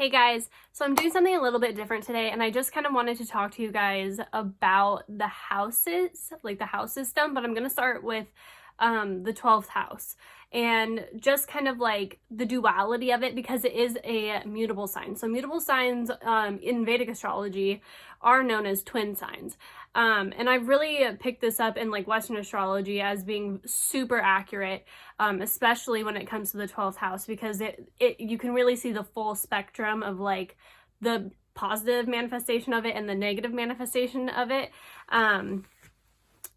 Hey guys, so I'm doing something a little bit different today, and I just kind of wanted to talk to you guys about the houses, like the house system, but I'm going to start with the 12th house and just kind of like the duality of it, because it is a mutable sign. So mutable signs in Vedic astrology are known as twin signs. And I've really picked this up in like Western astrology as being super accurate, especially when it comes to the 12th house, because you can really see the full spectrum of like the positive manifestation of it and the negative manifestation of it.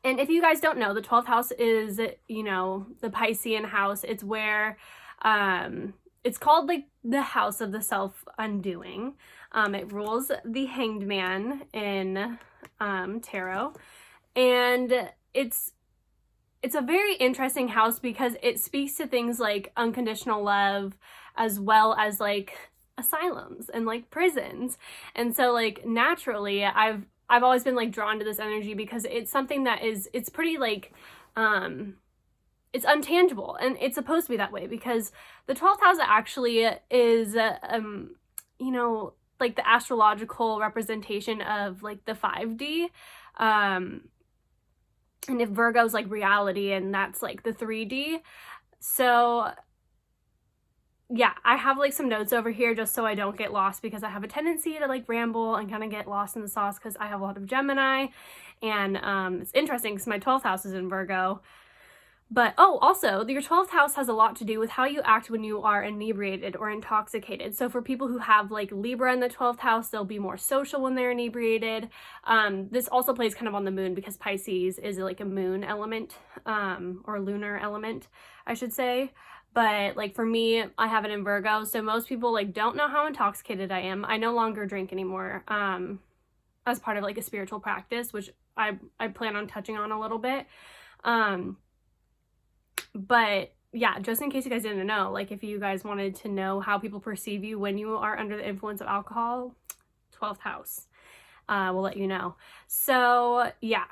And if you guys don't know, the 12th house is, you know, the Piscean house. It's where, it's called like the house of the self-undoing. It rules the Hanged Man in tarot. And it's a very interesting house because it speaks to things like unconditional love, as well as like asylums and like prisons. And so like naturally I've always been like drawn to this energy because it's something that it's pretty like it's untangible, and it's supposed to be that way because the 12th house actually is you know, like the astrological representation of like the 5D, and if Virgo's like reality and that's like the 3D. So yeah, I have like some notes over here just so I don't get lost, because I have a tendency to like ramble and kind of get lost in the sauce because I have a lot of Gemini, and it's interesting because my 12th house is in Virgo. But oh, also your 12th house has a lot to do with how you act when you are inebriated or intoxicated. So for people who have like Libra in the 12th house, they'll be more social when they're inebriated. This also plays kind of on the moon because Pisces is like a moon element, or lunar element, I should say. But like for me, I have it in Virgo, so most people like don't know how intoxicated I am. I no longer drink anymore, as part of like a spiritual practice, which I plan on touching on a little bit. But yeah, just in case you guys didn't know, like if you guys wanted to know how people perceive you when you are under the influence of alcohol, 12th house will let you know. So yeah,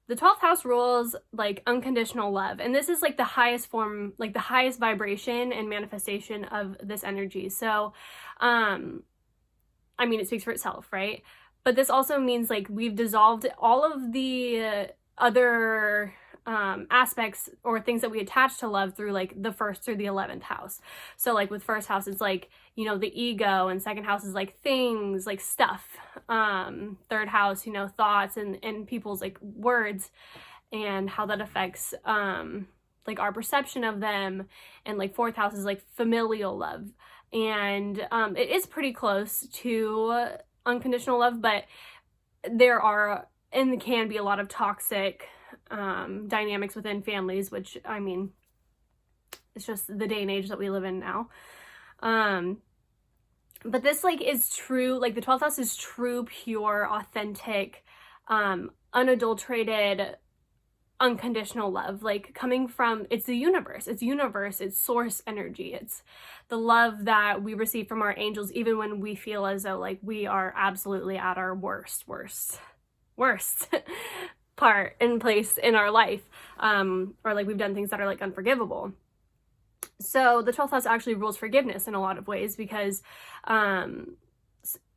the 12th house rules like unconditional love, and this is like the highest form, like the highest vibration and manifestation of this energy. So I mean, it speaks for itself, right? But this also means like we've dissolved all of the other aspects or things that we attach to love through like the 1st through the 11th house. So like with 1st house, it's like, you know, the ego, and 2nd house is like things, like stuff. 3rd house, you know, thoughts and people's like words and how that affects like our perception of them. And like 4th house is like familial love. And it is pretty close to unconditional love, but there are and can be a lot of toxic dynamics within families, which I mean, it's just the day and age that we live in now. But this like is true, like the 12th house is true, pure, authentic, unadulterated, unconditional love, like coming from, it's the universe, it's source energy, it's the love that we receive from our angels, even when we feel as though like we are absolutely at our worst part and place in our life, or like we've done things that are like unforgivable. So the 12th house actually rules forgiveness in a lot of ways, because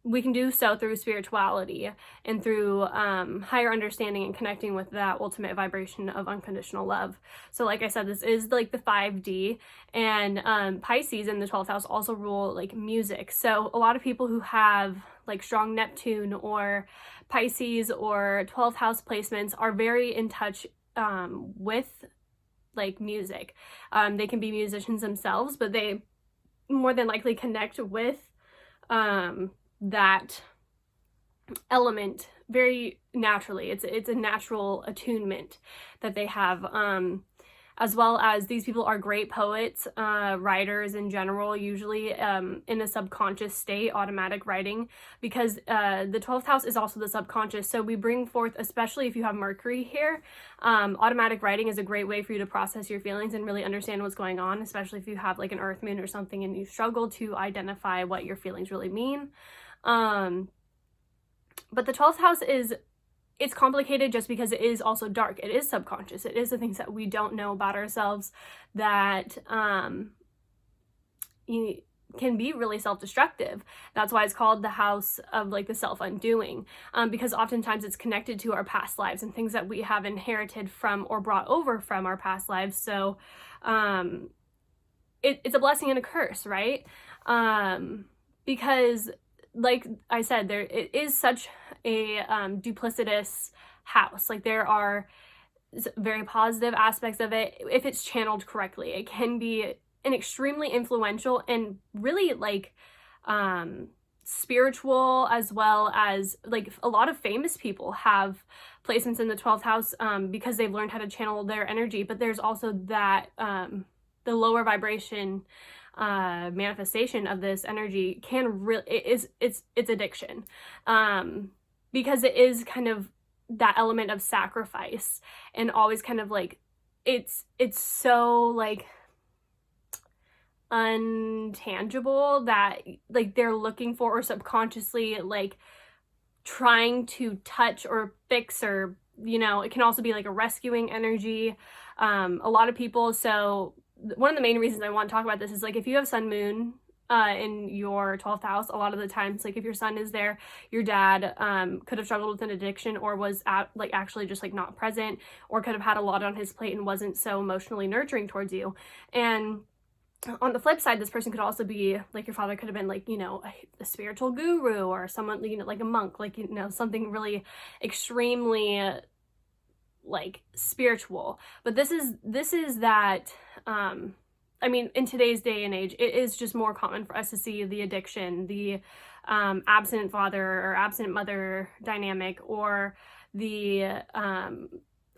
we can do so through spirituality and through higher understanding and connecting with that ultimate vibration of unconditional love. So like I said, this is like the 5D, and Pisces in the 12th house also rule like music. So a lot of people who have like strong Neptune or Pisces or 12th house placements are very in touch with like music. They can be musicians themselves, but they more than likely connect with that element very naturally. It's a natural attunement that they have, as well as these people are great poets, writers in general, usually in a subconscious state, automatic writing, because the 12th house is also the subconscious. So we bring forth, especially if you have Mercury here, automatic writing is a great way for you to process your feelings and really understand what's going on, especially if you have like an earth moon or something and you struggle to identify what your feelings really mean. But the 12th house it's complicated just because it is also dark. It is subconscious. It is the things that we don't know about ourselves that can be really self-destructive. That's why it's called the house of like the self-undoing, because oftentimes it's connected to our past lives and things that we have inherited from or brought over from our past lives. So it's a blessing and a curse, right? Because like I said, it is such a duplicitous house. Like there are very positive aspects of it if it's channeled correctly. It can be an extremely influential and really like spiritual, as well as like a lot of famous people have placements in the 12th house because they've learned how to channel their energy. But there's also that the lower vibration manifestation of this energy can really, it's addiction, because it is kind of that element of sacrifice, and always kind of like it's so like untangible that like they're looking for, or subconsciously like trying to touch or fix, or you know, it can also be like a rescuing energy. A lot of people, so one of the main reasons I want to talk about this is like if you have sun moon in your 12th house, a lot of the times, like if your sun is there, your dad could have struggled with an addiction, or was like actually just like not present, or could have had a lot on his plate and wasn't so emotionally nurturing towards you. And on the flip side, this person could also be like, your father could have been like, you know, a spiritual guru, or someone, you know, like a monk, like, you know, something really extremely like spiritual. But this is that I mean, in today's day and age, it is just more common for us to see the addiction, the absent father or absent mother dynamic, or the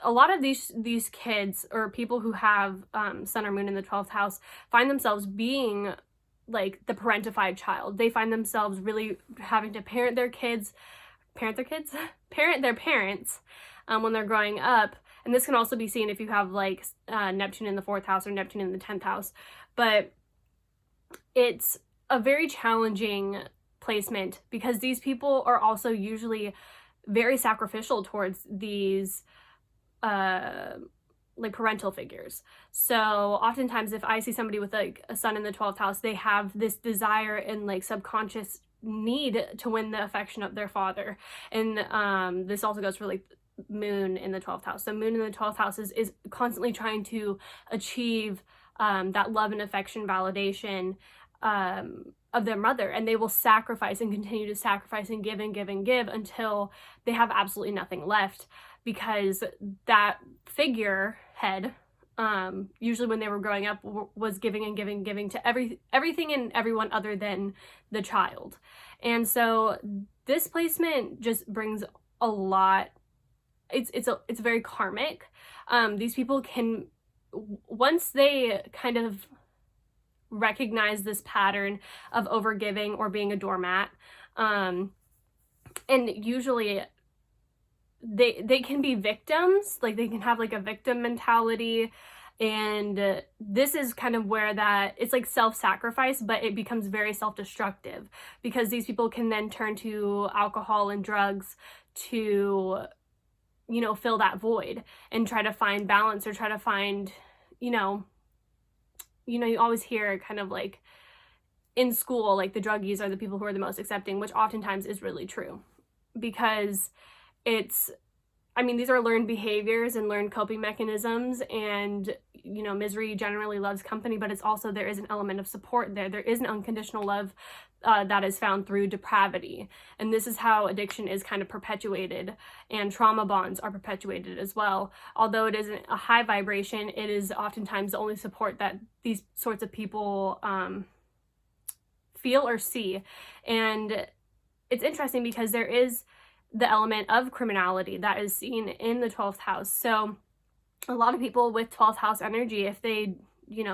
a lot of these kids or people who have sun or moon in the 12th house find themselves being like the parentified child. They find themselves really having to parent their parents when they're growing up. And this can also be seen if you have like Neptune in the 4th house or Neptune in the 10th house. But it's a very challenging placement, because these people are also usually very sacrificial towards these like parental figures. So oftentimes if I see somebody with like a sun in the 12th house, they have this desire and like subconscious need to win the affection of their father. And this also goes for like moon in the 12th house. So moon in the 12th house is constantly trying to achieve that love and affection validation of their mother, and they will sacrifice and continue to sacrifice and give and give and give until they have absolutely nothing left, because that figurehead usually when they were growing up was giving and giving, giving to everything and everyone other than the child. And so this placement just brings a lot. It's very karmic. These people can, once they kind of recognize this pattern of overgiving or being a doormat, and usually they can be victims, like they can have like a victim mentality. And this is kind of where that it's like self-sacrifice, but it becomes very self-destructive, because these people can then turn to alcohol and drugs to, you know, fill that void and try to find balance, or try to find, you always hear kind of like in school, like the druggies are the people who are the most accepting, which oftentimes is really true, because these are learned behaviors and learned coping mechanisms, and, misery generally loves company, but it's also, there is an element of support there. There is an unconditional love that is found through depravity. And this is how addiction is kind of perpetuated, and trauma bonds are perpetuated as well. Although it isn't a high vibration, it is oftentimes the only support that these sorts of people feel or see. And it's interesting because there is the element of criminality that is seen in the 12th house. So a lot of people with 12th house energy, if they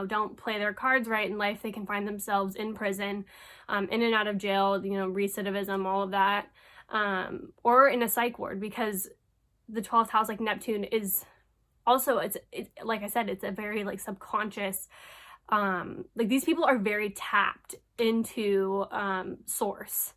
don't play their cards right in life, they can find themselves in prison, in and out of jail, recidivism, all of that, or in a psych ward, because the 12th house, like Neptune, is also, it's like I said, it's a very like subconscious, like these people are very tapped into source,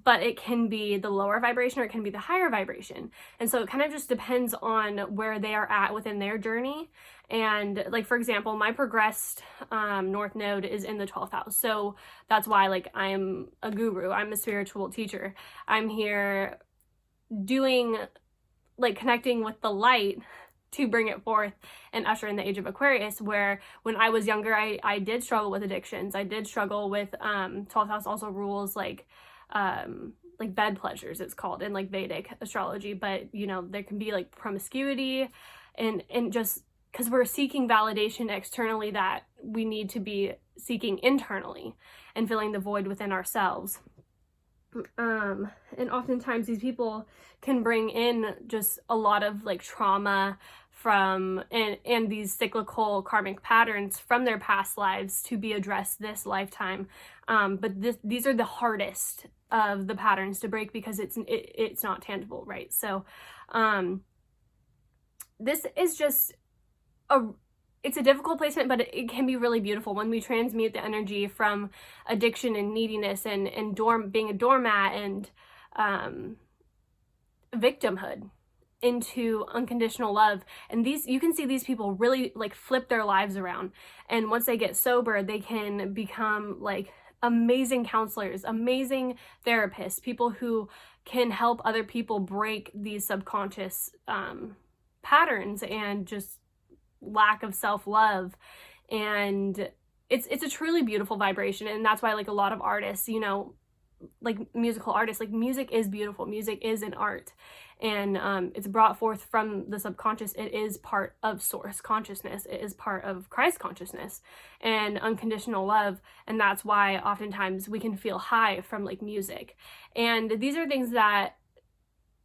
but it can be the lower vibration or it can be the higher vibration. And so it kind of just depends on where they are at within their journey. And like, for example, my progressed North Node is in the 12th house. So that's why, like, I am a guru. I'm a spiritual teacher. I'm here doing, like, connecting with the light to bring it forth and usher in the age of Aquarius, where when I was younger, I did struggle with addictions. I did struggle with 12th house also rules like bed pleasures, it's called in like Vedic astrology. But you know, there can be like promiscuity and just because we're seeking validation externally, that we need to be seeking internally and filling the void within ourselves. And oftentimes these people can bring in just a lot of like trauma from and these cyclical karmic patterns from their past lives to be addressed this lifetime. But these are the hardest of the patterns to break because it's not tangible, right? So this is just it's a difficult placement, but it can be really beautiful when we transmute the energy from addiction and neediness and being a doormat and victimhood into unconditional love. And you can see these people really like flip their lives around. And once they get sober, they can become like amazing counselors, amazing therapists, people who can help other people break these subconscious patterns and just lack of self-love. And it's a truly beautiful vibration. And that's why, like, a lot of artists, you know, like musical artists, like, music is beautiful. Music is an art, and it's brought forth from the subconscious. It is part of source consciousness. It is part of Christ consciousness and unconditional love. And that's why oftentimes we can feel high from like music. And these are things that,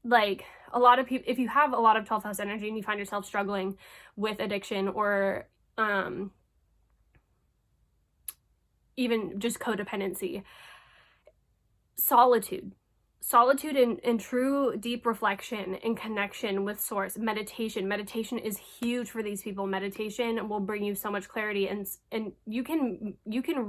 like, a lot of people, if you have a lot of 12th house energy and you find yourself struggling with addiction or even just codependency, solitude and true deep reflection and connection with source, meditation is huge for these people. Meditation will bring you so much clarity, and you can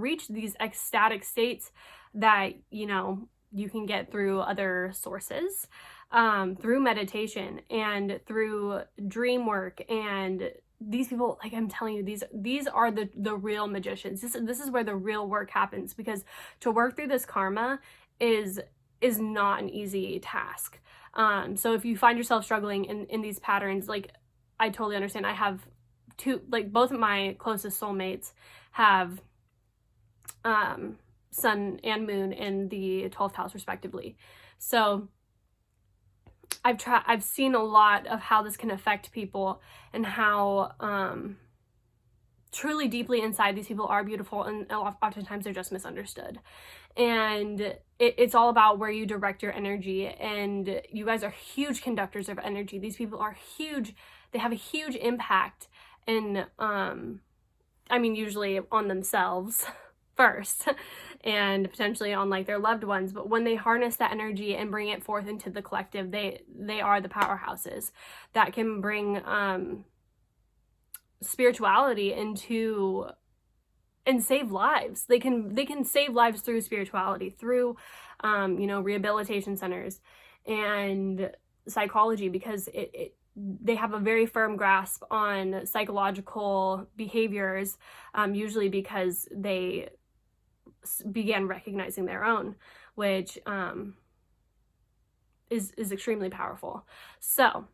reach these ecstatic states that, you know, you can get through other sources, through meditation and through dream work. And these people, like I'm telling you, these are the real magicians. This is where the real work happens, because to work through this karma is not an easy task. So if you find yourself struggling in these patterns, like, I totally understand. I have both of my closest soulmates have sun and moon in the 12th house respectively. So I've seen a lot of how this can affect people and how truly deeply inside these people are beautiful, and oftentimes they're just misunderstood. And it's all about where you direct your energy, and you guys are huge conductors of energy. These people are huge. They have a huge impact, and I mean, usually on themselves first and potentially on like their loved ones. But when they harness that energy and bring it forth into the collective, they are the powerhouses that can bring spirituality into and save lives. They can save lives through spirituality, through you know, rehabilitation centers and psychology, because they have a very firm grasp on psychological behaviors, usually because they began recognizing their own, which is extremely powerful. So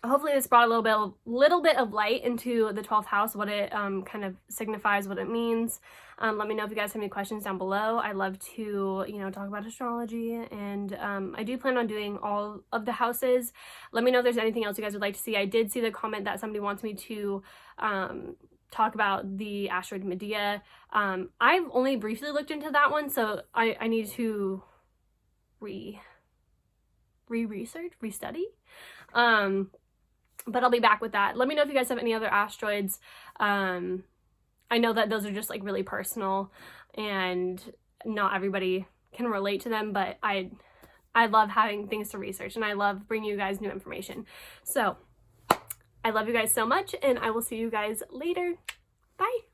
hopefully this brought a little bit of light into the 12th house, what it kind of signifies, what it means. Let me know if you guys have any questions down below. I love to, you know, talk about astrology, and I do plan on doing all of the houses. Let me know if there's anything else you guys would like to see. I did see the comment that somebody wants me to talk about the asteroid Medea. I've only briefly looked into that one, so I need to research, restudy. But I'll be back with that. Let me know if you guys have any other asteroids. I know that those are just like really personal and not everybody can relate to them, but I love having things to research, and I love bringing you guys new information. So I love you guys so much, and I will see you guys later. Bye.